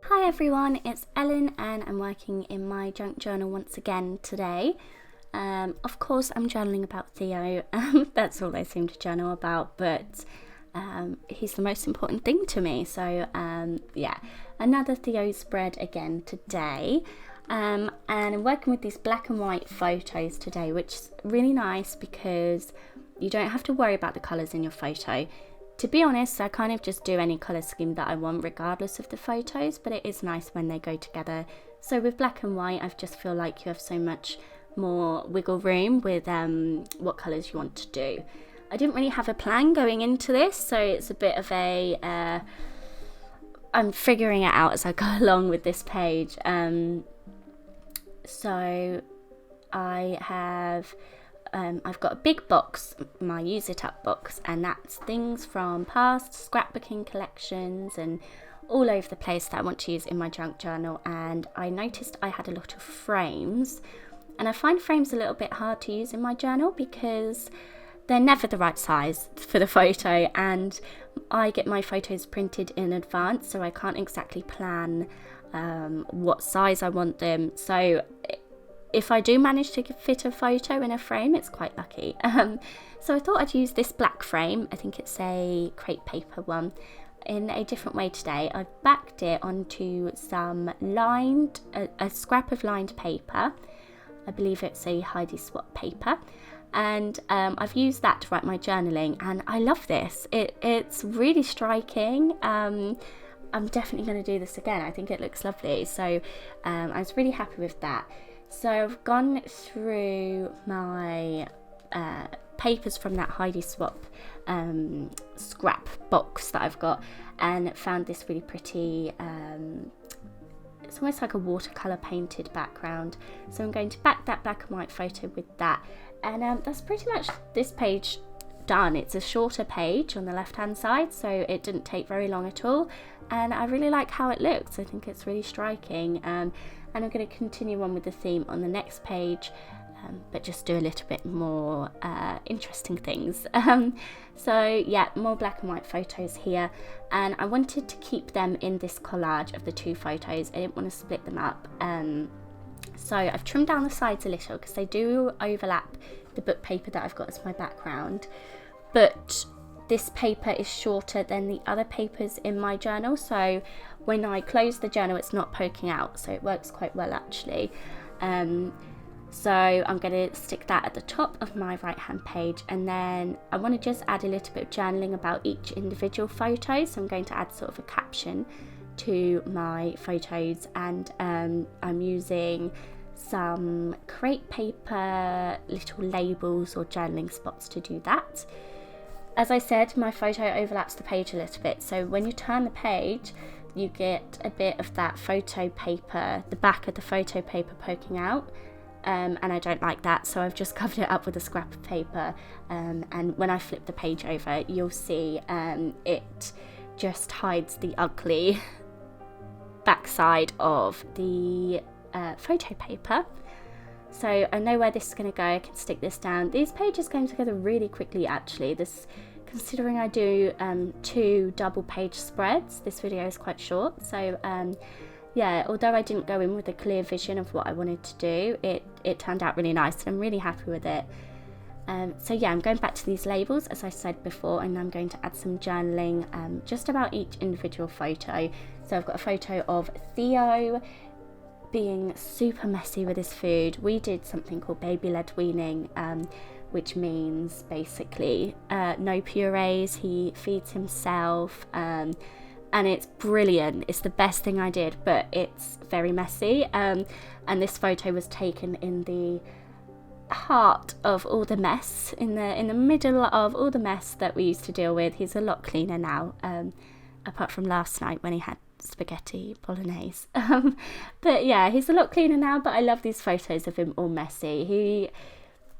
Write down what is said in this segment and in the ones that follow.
Hi everyone, it's Ellen and I'm working in my junk journal once again today. Of course I'm journaling about Theo, that's all I seem to journal about, but he's the most important thing to me. So yeah, another Theo spread again today. And I'm working with these black and white photos today, which is really nice because you don't have to worry about the colours in your photo. To be honest, I kind of just do any colour scheme that I want regardless of the photos, but it is nice when they go together. So with black and white, I just feel like you have so much more wiggle room with what colours you want to do. I didn't really have a plan going into this, so it's a bit of a... I'm figuring it out as I go along with this page. So I have... I've got a big box, my Use It Up box, and that's things from past scrapbooking collections and all over the place that I want to use in my junk journal. And I noticed I had a lot of frames, and I find frames a little bit hard to use in my journal because they're never the right size for the photo, and I get my photos printed in advance, so I can't exactly plan what size I want them. So if I do manage to fit a photo in a frame, it's quite lucky. So I thought I'd use this black frame. I think it's a crepe paper one in a different way today. I've backed it onto some lined, a scrap of lined paper. I believe it's a Heidi Swap paper. And I've used that to write my journaling, and I love this. It's really striking. I'm definitely going to do this again. I think it looks lovely. So I was really happy with that. So I've gone through my papers from that Heidi Swap scrap box that I've got, and found this really pretty, it's almost like a watercolour painted background. So I'm going to back that black and white photo with that, and that's pretty much this page done. It's a shorter page on the left hand side, so it didn't take very long at all, and I really like how it looks. I think it's really striking. And I'm going to continue on with the theme on the next page, but just do a little bit more interesting things. So yeah, more black and white photos here, and I wanted to keep them in this collage of the two photos. I didn't want to split them up, so I've trimmed down the sides a little because they do overlap the book paper that I've got as my background, but this paper is shorter than the other papers in my journal, so when I close the journal it's not poking out, so it works quite well actually. So I'm going to stick that at the top of my right hand page, and then I want to just add a little bit of journaling about each individual photo. So I'm going to add sort of a caption to my photos, and I'm using some crepe paper little labels or journaling spots to do that. As I said, my photo overlaps the page a little bit, so when you turn the page you get a bit of that photo paper, the back of the photo paper poking out, and I don't like that, so I've just covered it up with a scrap of paper, and when I flip the page over you'll see it just hides the ugly backside of the photo paper. So I know where this is going to go. I can stick this down. These pages came together really quickly actually. Considering I do 2 double page spreads, this video is quite short. So yeah, although I didn't go in with a clear vision of what I wanted to do, it turned out really nice, and I'm really happy with it. So yeah, I'm going back to these labels as I said before, and I'm going to add some journaling just about each individual photo. So I've got a photo of Theo being super messy with his food. We did something called baby-led weaning, which means basically no purees, he feeds himself, and it's brilliant. It's the best thing I did, but it's very messy, and this photo was taken in the heart of all the mess, in the middle of all the mess that we used to deal with. He's a lot cleaner now, apart from last night when he had spaghetti bolognese. But yeah, he's a lot cleaner now, but I love these photos of him all messy. He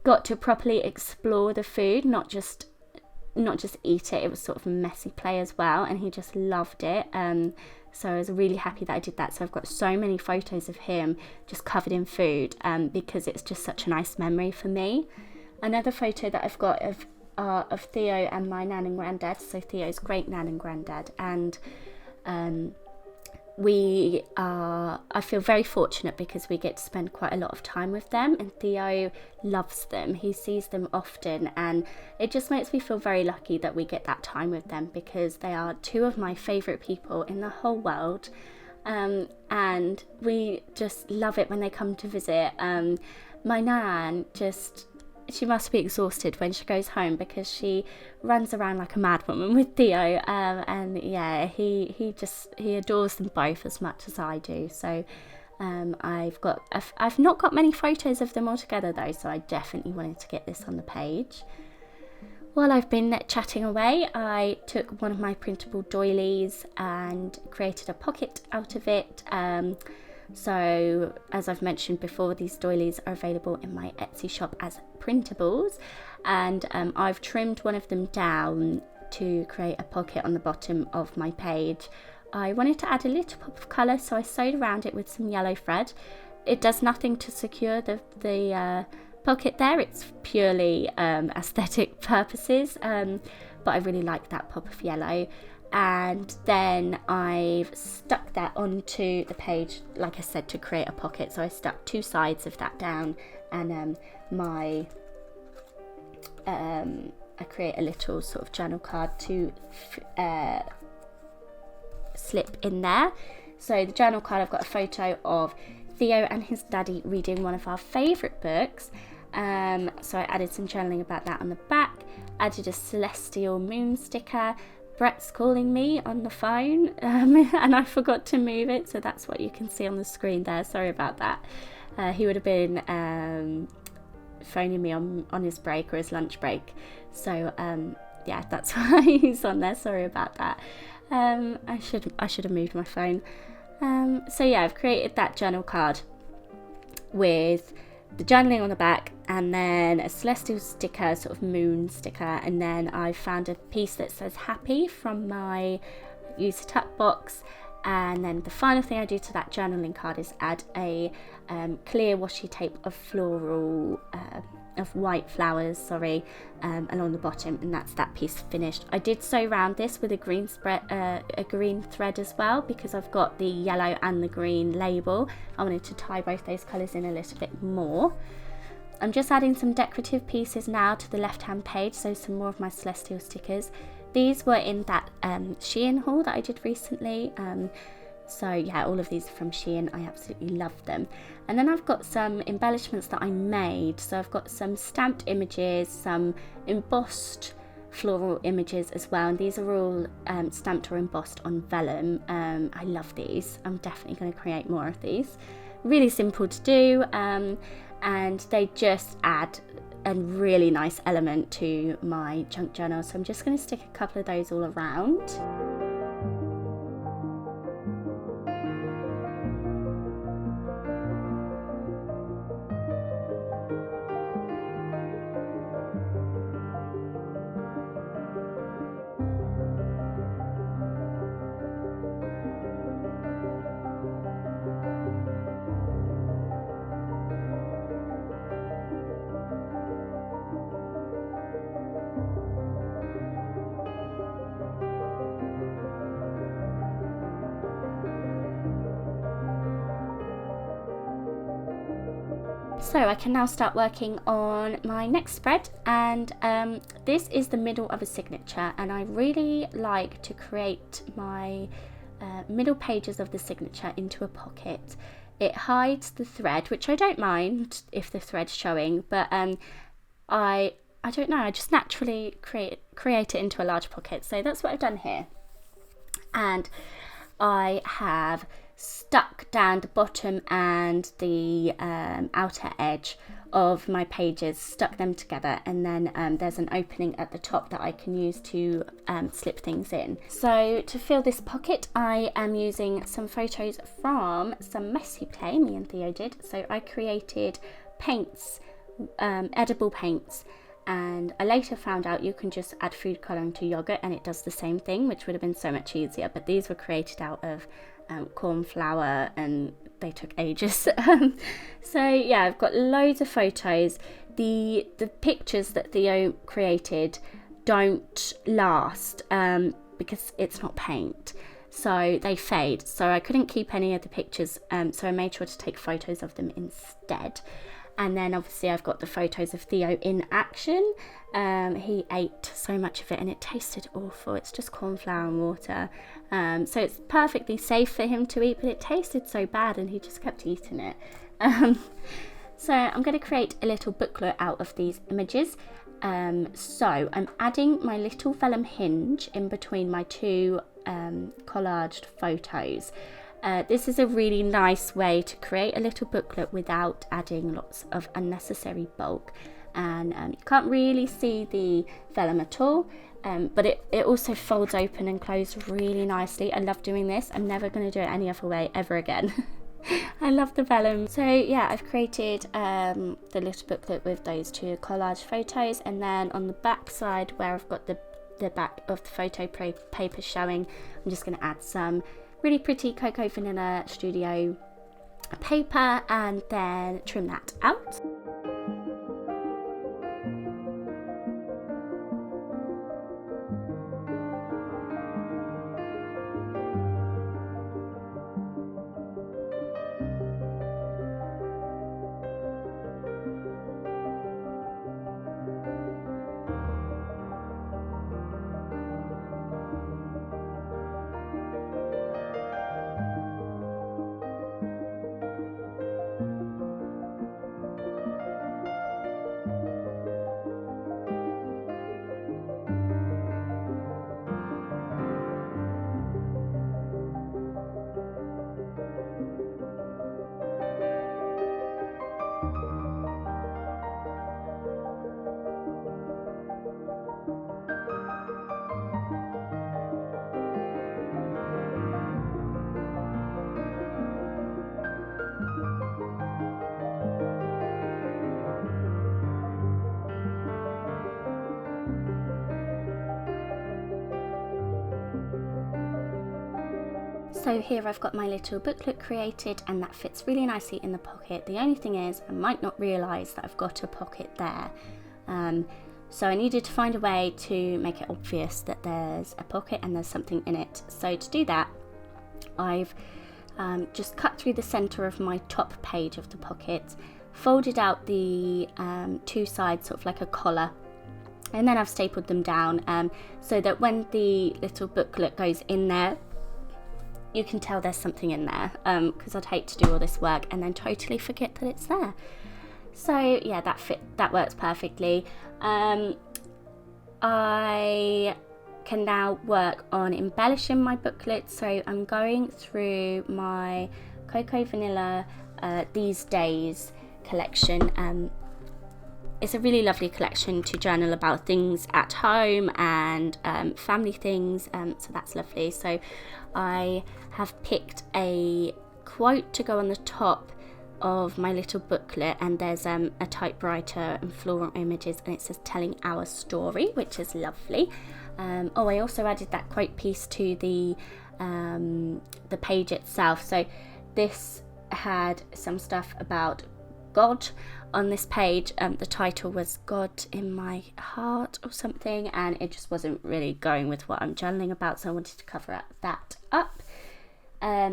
got to properly explore the food, not just eat it. It was sort of messy play as well, and he just loved it. So I was really happy that I did that. So I've got so many photos of him just covered in food, because it's just such a nice memory for me. Another photo that I've got of Theo and my nan and granddad, so Theo's great nan and granddad, and I feel very fortunate because we get to spend quite a lot of time with them, and Theo loves them. He sees them often, and it just makes me feel very lucky that we get that time with them, because they are two of my favourite people in the whole world. And we just love it when they come to visit. My nan she must be exhausted when she goes home, because she runs around like a madwoman with Theo, and yeah, he adores them both as much as I do. So I've not got many photos of them all together though, so I definitely wanted to get this on the page. While I've been chatting away, I took one of my printable doilies and created a pocket out of it. So as I've mentioned before, these doilies are available in my Etsy shop as printables, and I've trimmed one of them down to create a pocket on the bottom of my page. I wanted to add a little pop of colour, so I sewed around it with some yellow thread. It does nothing to secure the pocket there, it's purely aesthetic purposes, but I really like that pop of yellow. And then I've stuck that onto the page, like I said, to create a pocket. So I stuck two sides of that down, and I create a little sort of journal card to slip in there. So the journal card, I've got a photo of Theo and his daddy reading one of our favourite books. So I added some journaling about that on the back, added a celestial moon sticker. Brett's calling me on the phone, and I forgot to move it, so that's what you can see on the screen there. Sorry about that. He would have been phoning me on his break, or his lunch break, so yeah, that's why he's on there. Sorry about that. I should have moved my phone. So yeah, I've created that journal card with the journaling on the back, and then a celestial sticker, sort of moon sticker, and then I found a piece that says happy from my Use It Up box. And then the final thing I do to that journaling card is add a clear washi tape of white flowers, along the bottom, and that's that piece finished. I did sew around this with a green thread as well, because I've got the yellow and the green label. I wanted to tie both those colours in a little bit more. I'm just adding some decorative pieces now to the left hand page, so some more of my celestial stickers. These were in that Shein haul that I did recently. So yeah, all of these are from Shein. I absolutely love them. And then I've got some embellishments that I made. So I've got some stamped images, some embossed floral images as well. And these are all stamped or embossed on vellum. I love these. I'm definitely going to create more of these. Really simple to do, and they just add a really nice element to my junk journal. So I'm just going to stick a couple of those all around. So I can now start working on my next spread, and this is the middle of a signature, and I really like to create my middle pages of the signature into a pocket. It hides the thread, which I don't mind if the thread's showing, but I don't know, I just naturally create it into a large pocket. So that's what I've done here, and I have stuck down the bottom and the outer edge of my pages, stuck them together, and then there's an opening at the top that I can use to slip things in. So to fill this pocket, I am using some photos from some messy play me and Theo did. So I created paints, edible paints, and I later found out you can just add food colouring to yogurt and it does the same thing, which would have been so much easier, but these were created out of corn flour and they took ages. So yeah, I've got loads of photos. The pictures that Theo created don't last because it's not paint. so they fade. So I couldn't keep any of the pictures, so I made sure to take photos of them instead. And then obviously I've got the photos of Theo in action. He ate so much of it and it tasted awful. It's just corn flour and water. So it's perfectly safe for him to eat, but it tasted so bad and he just kept eating it. So I'm going to create a little booklet out of these images. So I'm adding my little vellum hinge in between my two collaged photos. This is a really nice way to create a little booklet without adding lots of unnecessary bulk, and you can't really see the vellum at all, but it also folds open and closes really nicely. I love doing this. I'm never going to do it any other way ever again. I love the vellum. So yeah, I've created the little booklet with those two collage photos, and then on the back side where I've got the back of the photo paper showing, I'm just going to add some really pretty Cocoa Vanilla Studio paper and then trim that out. So here I've got my little booklet created and that fits really nicely in the pocket. The only thing is I might not realise that I've got a pocket there. So I needed to find a way to make it obvious that there's a pocket and there's something in it. So to do that, I've just cut through the centre of my top page of the pocket, folded out the two sides sort of like a collar, and then I've stapled them down so that when the little booklet goes in there, you can tell there's something in there, because I'd hate to do all this work and then totally forget that it's there. So yeah, that works perfectly. I can now work on embellishing my booklet, so I'm going through my Cocoa Vanilla These Days collection. It's a really lovely collection to journal about things at home and family things, so that's lovely. So I have picked a quote to go on the top of my little booklet, and there's a typewriter and floral images, and it says telling our story, which is lovely. I also added that quote piece to the page itself. So this had some stuff about God on this page. The title was God in My Heart or something, and it just wasn't really going with what I'm journaling about, so I wanted to cover that up.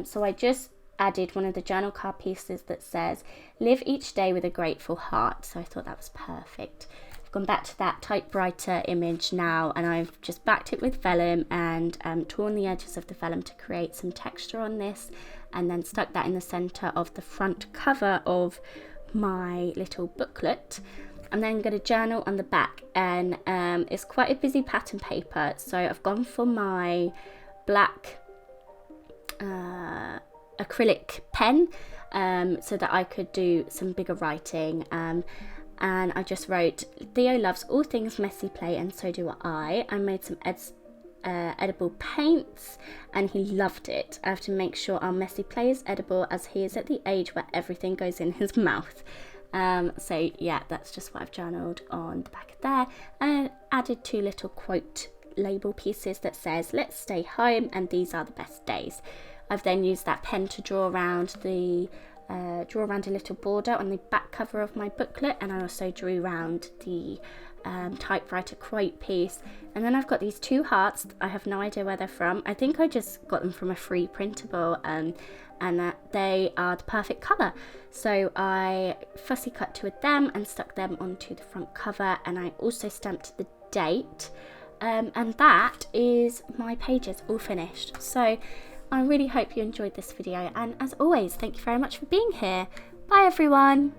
So I just added one of the journal card pieces that says live each day with a grateful heart, so I thought that was perfect. I've gone back to that typewriter image now, and I've just backed it with vellum and torn the edges of the vellum to create some texture on this, and then stuck that in the centre of the front cover of my little booklet. I'm then going to journal on the back, and it's quite a busy pattern paper, so I've gone for my black acrylic pen so that I could do some bigger writing, and I just wrote, Theo loves all things messy play and so do I. I made some edible paints and he loved it. I have to make sure our messy play is edible as he is at the age where everything goes in his mouth. So yeah, that's just what I've journaled on the back of there, and I added two little quote label pieces that says let's stay home and these are the best days. I've then used that pen to draw around a little border on the back cover of my booklet, and I also drew around the typewriter quote piece. And then I've got these 2 hearts. I have no idea where they're from. I think I just got them from a free printable, and they are the perfect colour. So I fussy cut 2 of them and stuck them onto the front cover, and I also stamped the date. And that is my pages all finished. So I really hope you enjoyed this video, and as always, thank you very much for being here. Bye everyone.